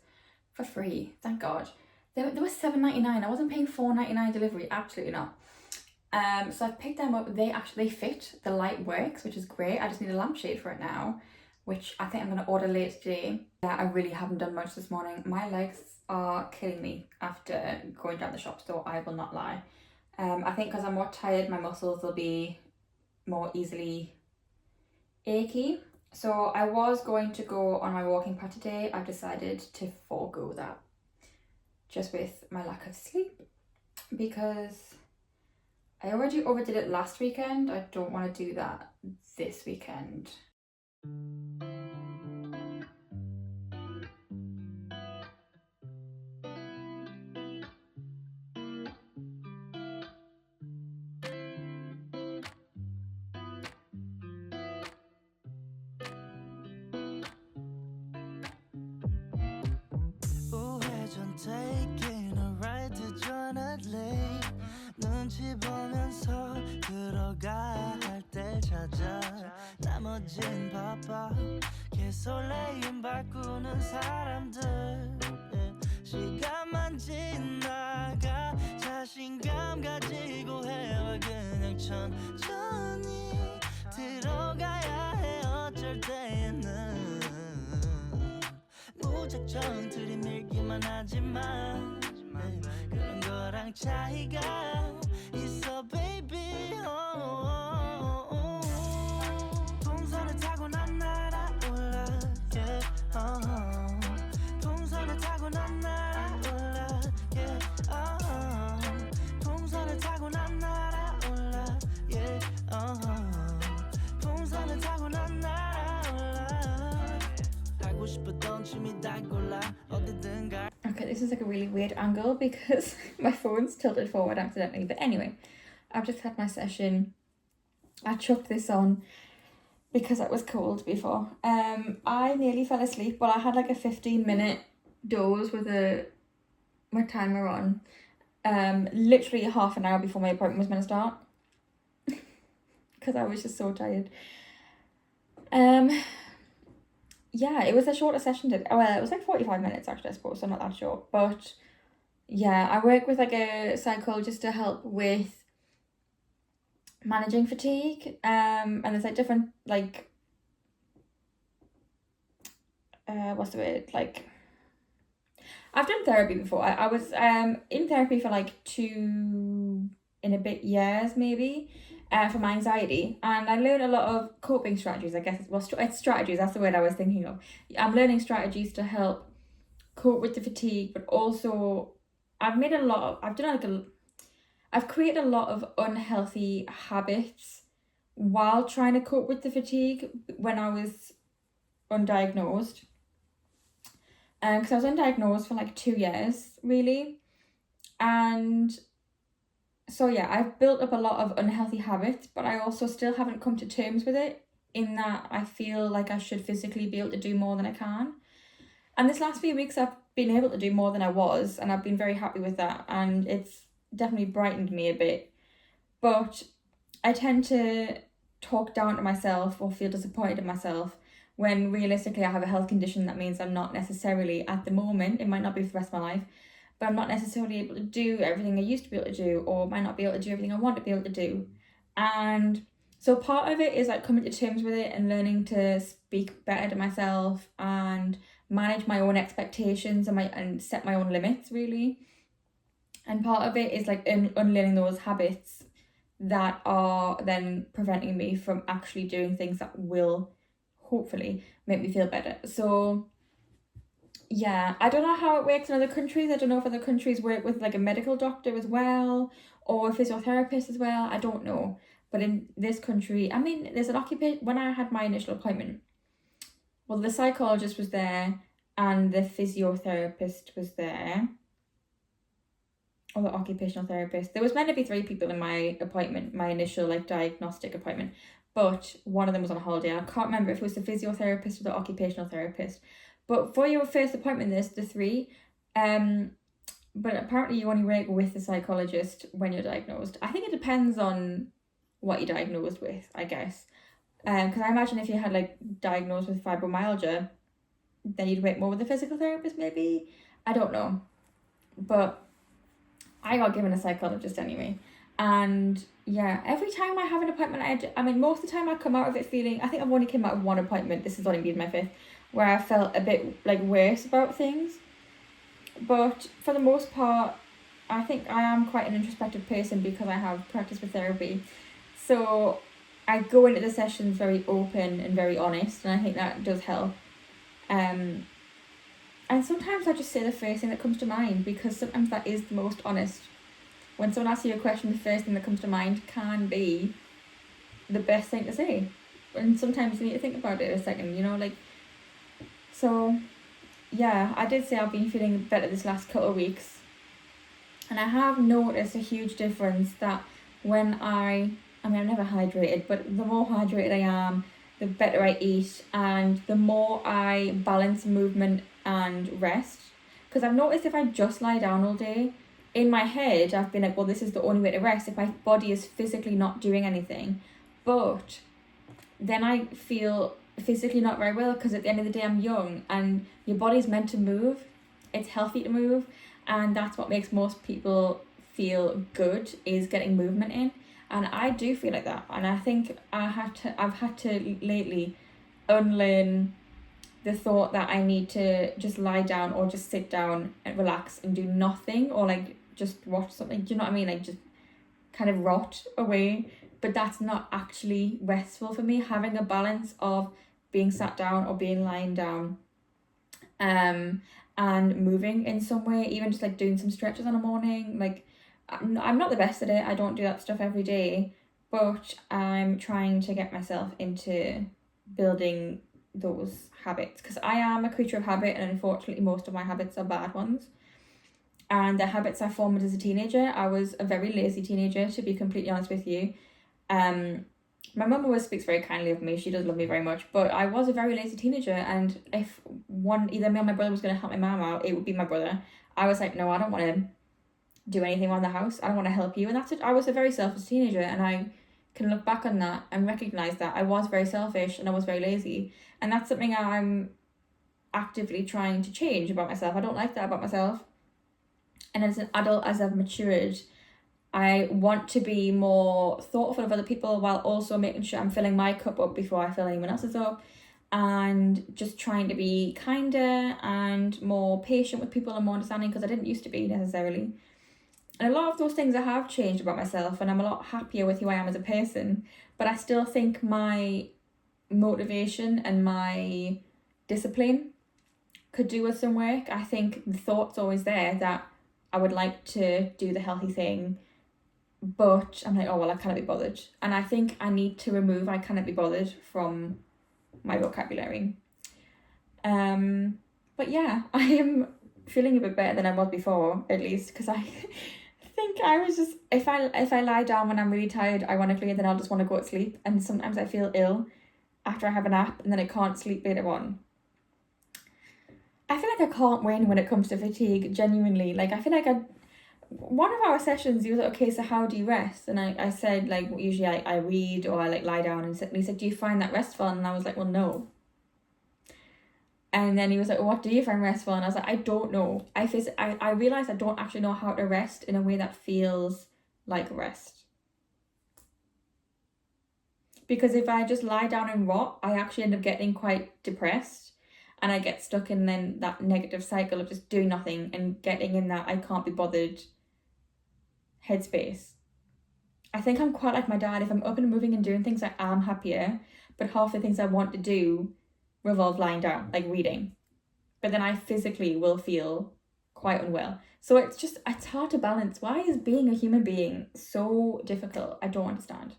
for free, thank God. They were $7.99. I wasn't paying $4.99 delivery, absolutely not. So I've picked them up. They actually fit. The light works, which is great. I just need a lampshade for it now, which I think I'm going to order later today. Yeah, I really haven't done much this morning. My legs are killing me after going down the shop store, I will not lie. I think because I'm more tired, my muscles will be more easily achy. So I was going to go on my walking path today. I've decided to forego that just with my lack of sleep, because I already overdid it last weekend. I don't want to do that this weekend. Taking a ride to Joanna Lake 눈치 보면서 들어가 할 때 찾아 나머진 바빠 개설레임 바꾸는 사람들 시간만 지나가 자신감 가지고 해와 그냥 천천히 들어가야 해 어쩔 때는 무작정 들이밀기만 하지만 그런 거랑 차이가 있어 baby 풍선을 타고 난 날아올라 yeah, 풍선을 타고 난 날아올라 yeah, 풍선을 타고 난 날아올라 yeah, 풍선을 타고 난 날아올라 하고 싶었던 춤이 다 골라 어디든 가. Okay, this is like a really weird angle because my phone's tilted forward accidentally. But anyway, I've just had my session. I chucked this on because it was cold before. I nearly fell asleep. Well, I had like a 15-minute doze with my timer on. Literally half an hour before my appointment was meant to start. Because I was just so tired. Yeah, it was a shorter session today. Well, it was like 45 minutes actually, I suppose, so not that short. But yeah, I work with like a psychologist to help with managing fatigue. And there's like different like what's the word? Like, I've done therapy before. I was in therapy for like 2 and a bit years maybe. For my anxiety, and I learned a lot of coping strategies. I guess it's strategies, that's the word I was thinking of. I'm learning strategies to help cope with the fatigue, but also I've created a lot of unhealthy habits while trying to cope with the fatigue when I was undiagnosed. Because I was undiagnosed for like 2 years really, and so yeah, I've built up a lot of unhealthy habits, but I also still haven't come to terms with it, in that I feel like I should physically be able to do more than I can. And this last few weeks I've been able to do more than I was, and I've been very happy with that, and it's definitely brightened me a bit. But I tend to talk down to myself or feel disappointed in myself when realistically I have a health condition that means I'm not necessarily, at the moment, it might not be for the rest of my life, but I'm not necessarily able to do everything I used to be able to do, or might not be able to do everything I want to be able to do. And so part of it is like coming to terms with it and learning to speak better to myself and manage my own expectations and set my own limits really. And part of it is like unlearning those habits that are then preventing me from actually doing things that will hopefully make me feel better. So yeah, I don't know how it works in other countries. I don't know if other countries work with like a medical doctor as well, or a physiotherapist as well. I don't know. But in this country, I mean, there's an occupation. When I had my initial appointment, well, the psychologist was there and the physiotherapist was there. or the occupational therapist. There was meant to be 3 people in my appointment, my initial like diagnostic appointment, but one of them was on holiday. I can't remember if it was the physiotherapist or the occupational therapist. But for your first appointment, there's the 3. But apparently you only work with the psychologist when you're diagnosed. I think it depends on what you're diagnosed with, I guess. Because I imagine if you had like diagnosed with fibromyalgia, then you'd work more with a physical therapist maybe. I don't know. But I got given a psychologist anyway. And yeah, every time I have an appointment, I mean, most of the time I come out of it feeling, I think I've only come out of one appointment, this has only been my 5th, where I felt a bit like worse about things. But for the most part, I think I am quite an introspective person because I have practiced with therapy. So I go into the sessions very open and very honest, and I think that does help. And sometimes I just say the first thing that comes to mind, because sometimes that is the most honest. When someone asks you a question, the first thing that comes to mind can be the best thing to say. And sometimes you need to think about it a second, you know, like, so yeah, I did say I've been feeling better this last couple of weeks. And I have noticed a huge difference that when I'm never hydrated, but the more hydrated I am, the better I eat, and the more I balance movement and rest. Because I've noticed if I just lie down all day, in my head, I've been like, well, this is the only way to rest if my body is physically not doing anything. But then I feel physically not very well, because at the end of the day, I'm young, and your body's meant to move. It's healthy to move, and that's what makes most people feel good, is getting movement in. And I do feel like that, and I think I've had to lately unlearn the thought that I need to just lie down or just sit down and relax and do nothing, or like just watch something. Do you know what I mean? Like just kind of rot away. But that's not actually restful for me. Having a balance of being sat down or being lying down, and moving in some way, even just like doing some stretches in the morning. Like, I'm not the best at it. I don't do that stuff every day, but I'm trying to get myself into building those habits, because I am a creature of habit, and unfortunately most of my habits are bad ones. And the habits I formed as a teenager, I was a very lazy teenager, to be completely honest with you. My mum always speaks very kindly of me. She does love me very much, but I was a very lazy teenager, and if either me or my brother was going to help my mum out, it would be my brother. I was like, no, I don't want to do anything around the house. I don't want to help you. And that's it. I was a very selfish teenager, and I can look back on that and recognize that I was very selfish and I was very lazy. And that's something I'm actively trying to change about myself. I don't like that about myself. And as an adult, as I've matured, I want to be more thoughtful of other people, while also making sure I'm filling my cup up before I fill anyone else's up, and just trying to be kinder and more patient with people and more understanding, because I didn't used to be necessarily. And a lot of those things I have changed about myself, and I'm a lot happier with who I am as a person, but I still think my motivation and my discipline could do with some work. I think the thought's always there that I would like to do the healthy thing, but I'm like, oh, well, I cannot be bothered. And I think I need to remove I cannot be bothered from my vocabulary. But yeah, I am feeling a bit better than I was before, at least, because I think I was just, if I lie down when I'm really tired, ironically, then I'll just want to go to sleep. And sometimes I feel ill after I have a nap, and then I can't sleep later on. I feel like I can't win when it comes to fatigue, genuinely. Like, I feel like one of our sessions, he was like, okay, so how do you rest? And I said, like, usually I read or I like lie down, and he said, do you find that restful? And I was like, well, no. And then he was like, well, what do you find restful? And I was like, I don't know. I realised I don't actually know how to rest in a way that feels like rest. Because if I just lie down and rot, I actually end up getting quite depressed. And I get stuck in then that negative cycle of just doing nothing and getting in that I can't be bothered headspace. I think I'm quite like my dad. If I'm up and moving and doing things, I am happier. But half the things I want to do revolve lying down, like reading. But then I physically will feel quite unwell. So it's hard to balance. Why is being a human being so difficult? I don't understand.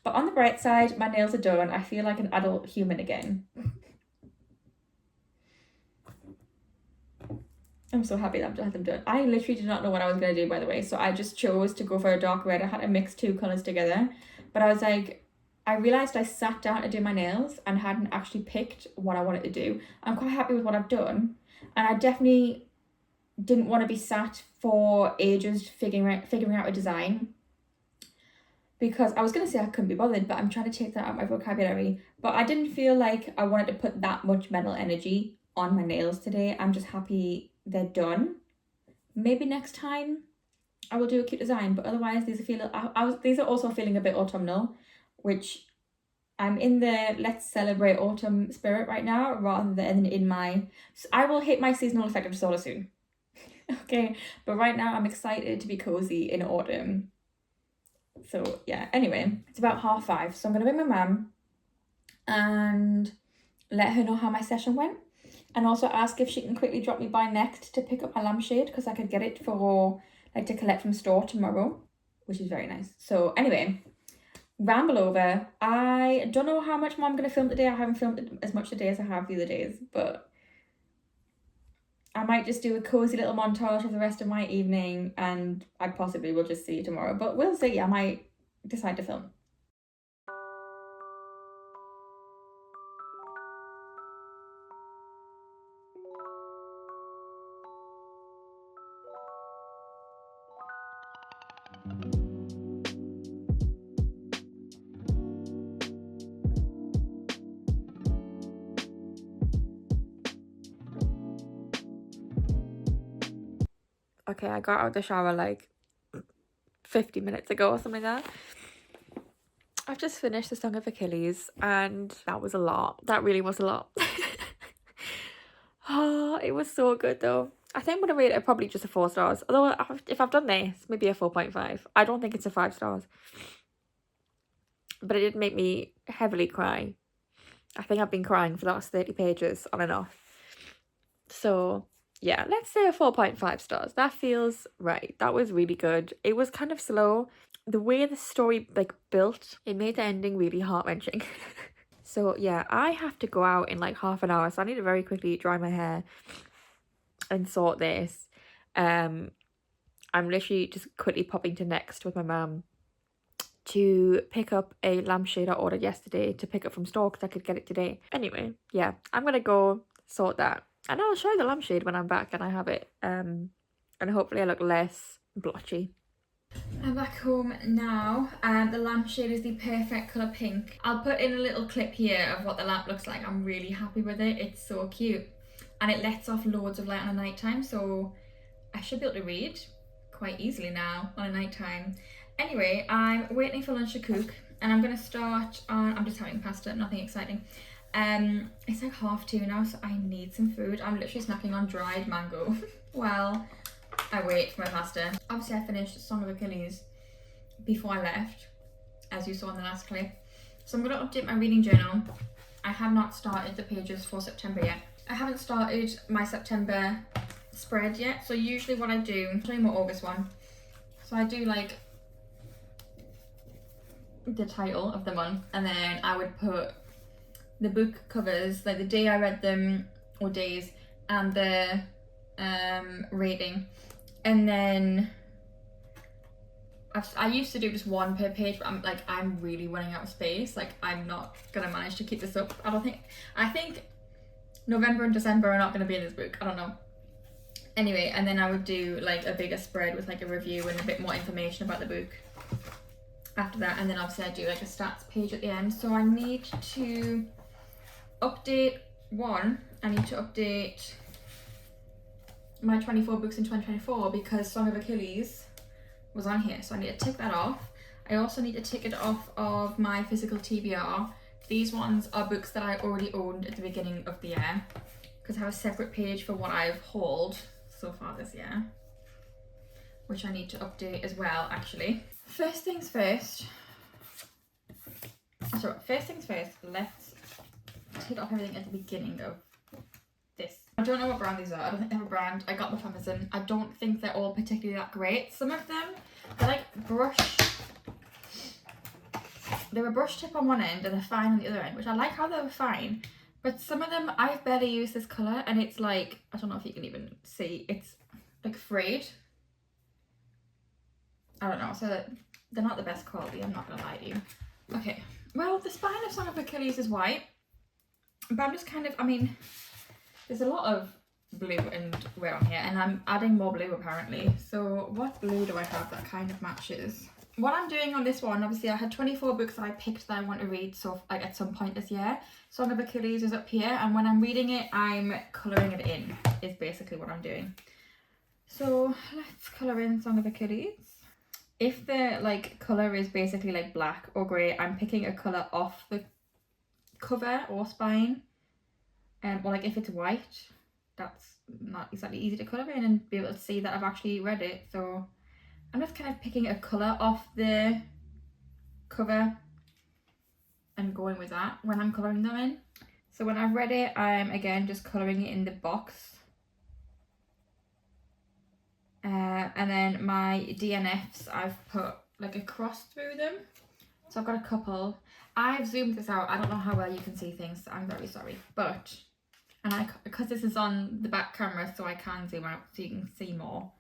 But on the bright side, my nails are done. I feel like an adult human again. I'm so happy that I've had them done. I literally did not know what I was going to do, by the way. So I just chose to go for a dark red. I had to mix two colours together. But I was like, I realised I sat down to do my nails and hadn't actually picked what I wanted to do. I'm quite happy with what I've done. And I definitely didn't want to be sat for ages figuring out a design. Because I was going to say I couldn't be bothered, but I'm trying to take that out of my vocabulary. But I didn't feel like I wanted to put that much mental energy on my nails today. I'm just happy they're done. Maybe next time I will do a cute design, but otherwise these are also feeling a bit autumnal, which I'm in the let's celebrate autumn spirit right now, rather than in my... I will hit my seasonal affective disorder soon. Okay, but right now I'm excited to be cozy in autumn. So yeah, anyway, it's about 5:30, so I'm gonna ring my mum and let her know how my session went, and also ask if she can quickly drop me by Next to pick up my lampshade, because I could get it for like to collect from store tomorrow, which is very nice. So anyway, ramble over. I don't know how much more I'm gonna film today. I haven't filmed as much today as I have the other days, but I might just do a cozy little montage of the rest of my evening, and I possibly will just see you tomorrow, but we'll see. I might decide to film. Okay, I got out of the shower like 50 minutes ago or something like that. I've just finished the Song of Achilles, and that was a lot. That really was a lot. Oh, it was so good though. I think I'm gonna rate it probably just a 4 stars. Although if I've done this, maybe a 4.5. I don't think it's a 5 stars. But it did make me heavily cry. I think I've been crying for the last 30 pages on and off. So yeah, let's say a 4.5 stars. That feels right. That was really good. It was kind of slow. The way the story like built, it made the ending really heart-wrenching. So yeah, I have to go out in like half an hour, so I need to very quickly dry my hair and sort this. I'm literally just quickly popping to Next with my mum to pick up a lampshade I ordered yesterday to pick up from store because I could get it today. Anyway, yeah, I'm gonna go sort that, and I'll show you the lampshade when I'm back and I have it. And hopefully I look less blotchy. I'm back home now, and the lampshade is the perfect colour pink. I'll put in a little clip here of what the lamp looks like. I'm really happy with it. It's so cute, and it lets off loads of light on a night time, so I should be able to read quite easily now on a night time. Anyway, I'm waiting for lunch to cook, and I'm gonna start on... I'm just having pasta, nothing exciting. It's like 2:30 now, so I need some food. I'm literally snacking on dried mango. Well, I wait for my pasta. Obviously I finished Song of Achilles before I left, as you saw in the last clip. So I'm going to update my reading journal. I have not started the pages for September yet. I haven't started my September spread yet. So usually what I do, I'll show you my August one. So I do like the title of the month, and then I would put the book covers, like the day I read them, or days, and the rating. And then I used to do just one per page, but I'm really running out of space. Like, I'm not gonna manage to keep this up. I think November and December are not gonna be in this book. I don't know. Anyway, and then I would do like a bigger spread with like a review and a bit more information about the book after that. And then obviously I do like a stats page at the end. So I need to update I need to update my 24 books in 2024 because Song of Achilles was on here, so I need to tick that off. I also need to tick it off of my physical TBR. These ones are books that I already owned at the beginning of the year, because I have a separate page for what I've hauled so far this year, which I need to update as well, actually. First things first, let's tick off everything at the beginning of this. I don't know what brand these are. I don't think they have a brand. I got them from Amazon. I don't think they're all particularly that great. Some of them, they're like brush. They're a brush tip on one end and they're fine on the other end, which I like how they were fine, But some of them, I've barely used this colour, and it's like, I don't know if you can even see, it's like frayed. I don't know, so they're not the best quality, I'm not gonna lie to you. Okay, well, the spine of Song of Achilles is white, but I'm just kind of, I mean, there's a lot of blue and red on here, and I'm adding more blue apparently. So what blue do I have that kind of matches? What I'm doing on this one, obviously I had 24 books that I picked that I want to read, so like at some point this year. Song of Achilles is up here, and when I'm reading it, I'm colouring it in, is basically what I'm doing. So let's colour in Song of Achilles. If the like colour is basically like black or grey, I'm picking a colour off the cover or spine. Or like if it's white, that's not exactly easy to colour in and be able to see that I've actually read it. So I'm just kind of picking a colour off the cover and going with that when I'm colouring them in. So when I've read it, I'm again just colouring it in the box. And then my DNFs, I've put like a cross through them. So I've got a couple. I've zoomed this out. I don't know how well you can see things, so I'm very sorry. But, and because this is on the back camera, so I can zoom out so you can see more.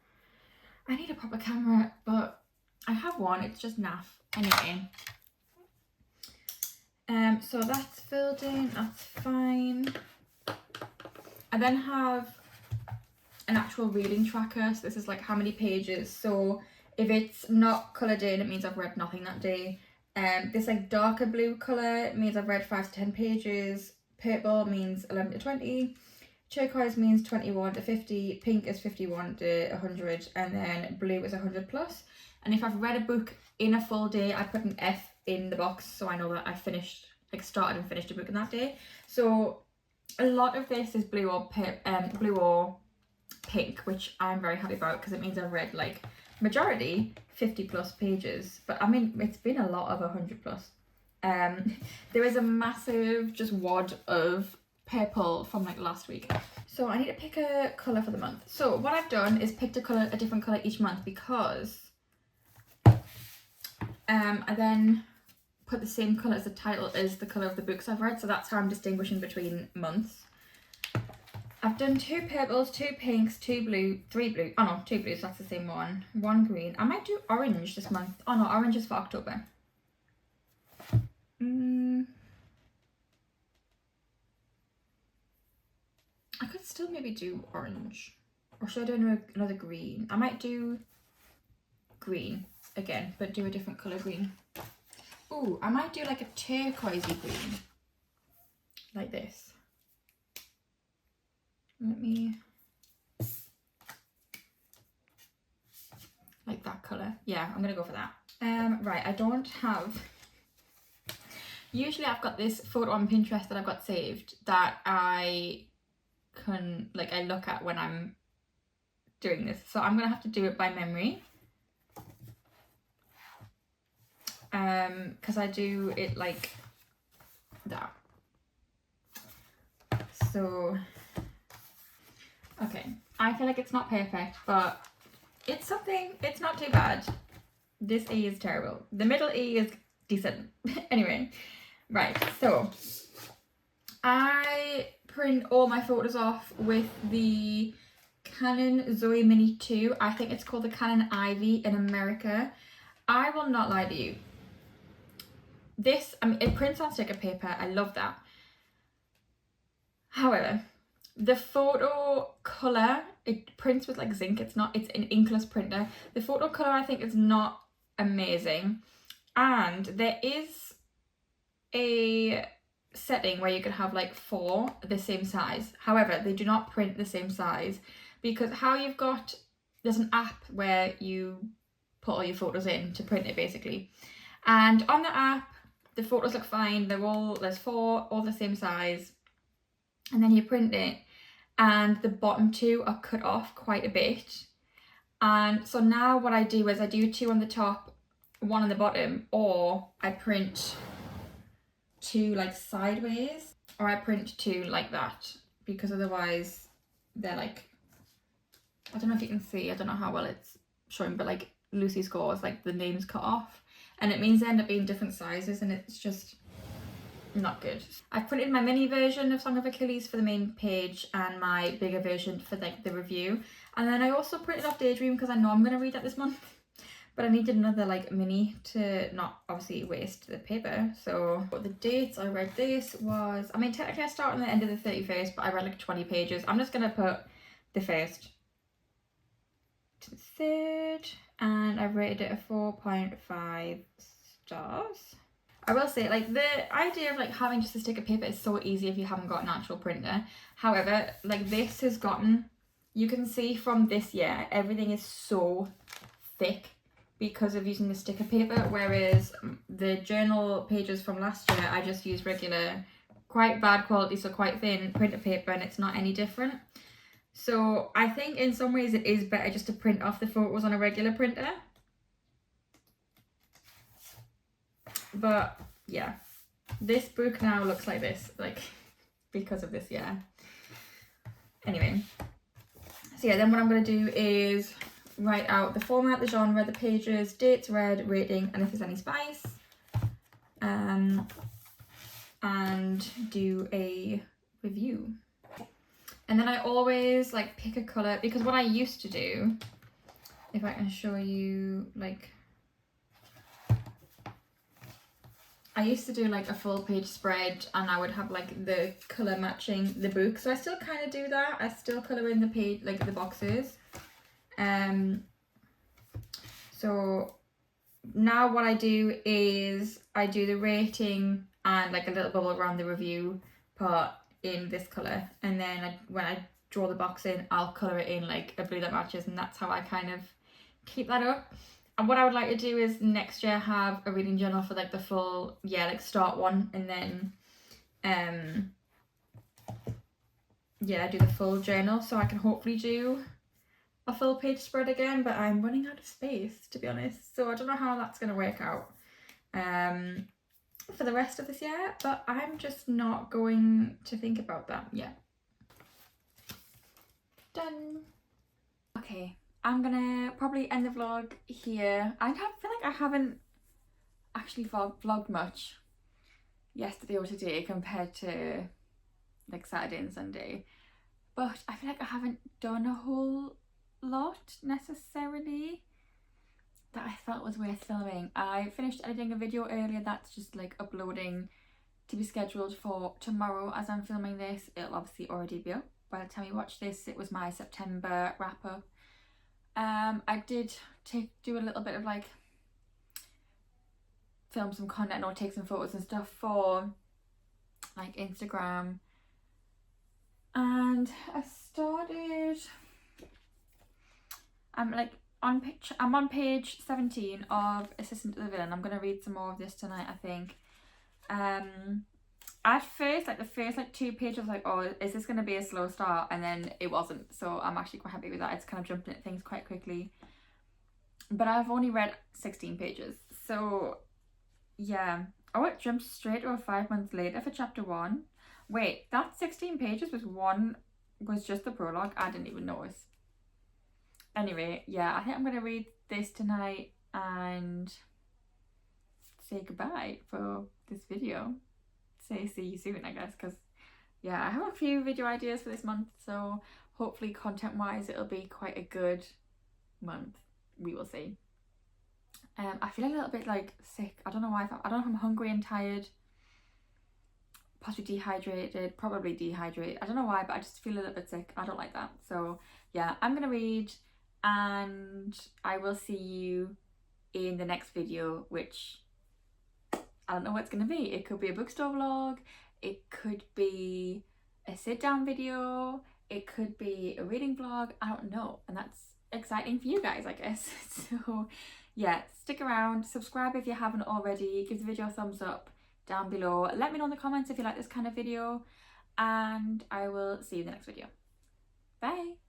I need a proper camera, but I have one, it's just naff. Anyway. So that's filled in, that's fine. I then have an actual reading tracker, so this is like how many pages. So if it's not coloured in, it means I've read nothing that day. This like darker blue colour means I've read 5 to 10 pages. Purple means 11 to 20. Turquoise means 21 to 50, pink is 51 to 100, and then blue is 100 plus. And if I've read a book in a full day, I put an F in the box so I know that I finished, like started and finished a book in that day. So a lot of this is blue or pink, which I'm very happy about because it means I've read like majority 50 plus pages, but I mean it's been a lot of 100 plus. There is a massive just wad of purple from like last week, so I need to pick a colour for the month. So what I've done is picked a different colour each month because I then put the same colour as the title as the colour of the books I've read, so that's how I'm distinguishing between months. I've done 2 purples, 2 pinks, 2 blue, 3 blue. Oh no, 2 blues, that's the same one. 1 green. I might do orange this month. Oh no, orange is for October. I could still maybe do orange. Or should I do another green? I might do green again, but do a different colour green. Ooh, I might do like a turquoisey green. Like this. Let me... like that colour. Yeah, I'm gonna go for that. Right, I don't have... Usually I've got this photo on Pinterest that I've got saved that I can, like, I look at when I'm doing this. So I'm gonna have to do it by memory. Because I do it like that. So, okay. I feel like it's not perfect, but it's something, it's not too bad. This E is terrible. The middle E is decent. Anyway, right, so I print all my photos off with the Canon Zoe Mini 2. I think it's called the Canon Ivy in America. I will not lie to you. This, I mean, it prints on sticker paper. I love that. However, the photo colour, it prints with like zinc. It's an inkless printer. The photo colour I think is not amazing. And there is a setting where you can have like 4 the same size. However, they do not print the same size because there's an app where you put all your photos in to print it basically. And on the app, the photos look fine. There's 4, all the same size. And then you print it and the bottom 2 are cut off quite a bit. And so now what I do is I do 2 on the top, 1 on the bottom, or I print 2 like sideways, or I print 2 like that, because otherwise they're like, I don't know if you can see, I don't know how well it's showing, but like Lucy Scores, like the name's cut off, and it means they end up being different sizes, and it's just not good. I've printed my mini version of Song of Achilles for the main page and my bigger version for like the review. And then I also printed off Daydream because I know I'm going to read that this month. But I needed another like mini to not obviously waste the paper. So the dates I read this was, I mean technically I start on the end of the 31st, but I read like 20 pages. I'm just going to put the 1st to the 3rd, and I rated it a 4.5 stars. I will say, like, the idea of like having just a stick of paper is so easy if you haven't got an actual printer. However, like this has gotten, you can see from this year, everything is so thick because of using the sticker paper, whereas the journal pages from last year, I just used regular, quite bad quality, so quite thin printer paper, and it's not any different. So I think in some ways it is better just to print off the photos on a regular printer. But yeah, this book now looks like this, like, because of this year. Anyway, so yeah, then what I'm going to do is write out the format, the genre, the pages, dates read, rating, and if there's any spice. And do a review. And then I always like pick a colour, because what I used to do, if I can show you, like, I used to do like a full page spread and I would have like the colour matching the book. So I still kind of do that. I still colour in the page, like the boxes. So now what I do is I do the rating and like a little bubble around the review part in this colour, and then when I draw the box in, I'll colour it in like a blue that matches, and that's how I kind of keep that up. And what I would like to do is next year have a reading journal for like the full year, like start one, and then yeah, do the full journal, so I can hopefully do a full page spread again, but I'm running out of space, to be honest, so I don't know how that's going to work out for the rest of this year, but I'm just not going to think about that yet. Done. Okay, I'm gonna probably end the vlog here. I feel like I haven't actually vlogged much yesterday or today compared to like Saturday and Sunday, but I feel like I haven't done a whole lot necessarily that I felt was worth filming. I finished editing a video earlier that's just like uploading to be scheduled for tomorrow. As I'm filming this, it'll obviously already be up by the time you watch this. It was my September wrap up. I did do a little bit of like film some content or take some photos and stuff for like Instagram, and I started, I'm on page 17 of Assistant to the Villain. I'm gonna read some more of this tonight, I think. At first, like the first like 2 pages, I was like, oh, is this gonna be a slow start? And then it wasn't, so I'm actually quite happy with that. It's kind of jumping at things quite quickly, but I've only read 16 pages, so yeah. Oh, it jumped straight to 5 months later for chapter 1. Wait, that 16 pages was just the prologue. I didn't even notice. Anyway, yeah, I think I'm gonna read this tonight and say goodbye for this video. Say see you soon, I guess, because yeah, I have a few video ideas for this month, so hopefully content wise it'll be quite a good month. We will see. I feel a little bit like sick. I don't know why. I don't know if I'm hungry and tired, possibly dehydrated, probably dehydrated. I don't know why, but I just feel a little bit sick. I don't like that. So yeah, I'm gonna read and I will see you in the next video, which I don't know what it's gonna be. It could be a bookstore vlog, it could be a sit down video, it could be a reading vlog, I don't know, and that's exciting for you guys, I guess. So yeah, stick around, subscribe if you haven't already, give the video a thumbs up down below, let me know in the comments if you like this kind of video, and I will see you in the next video. Bye.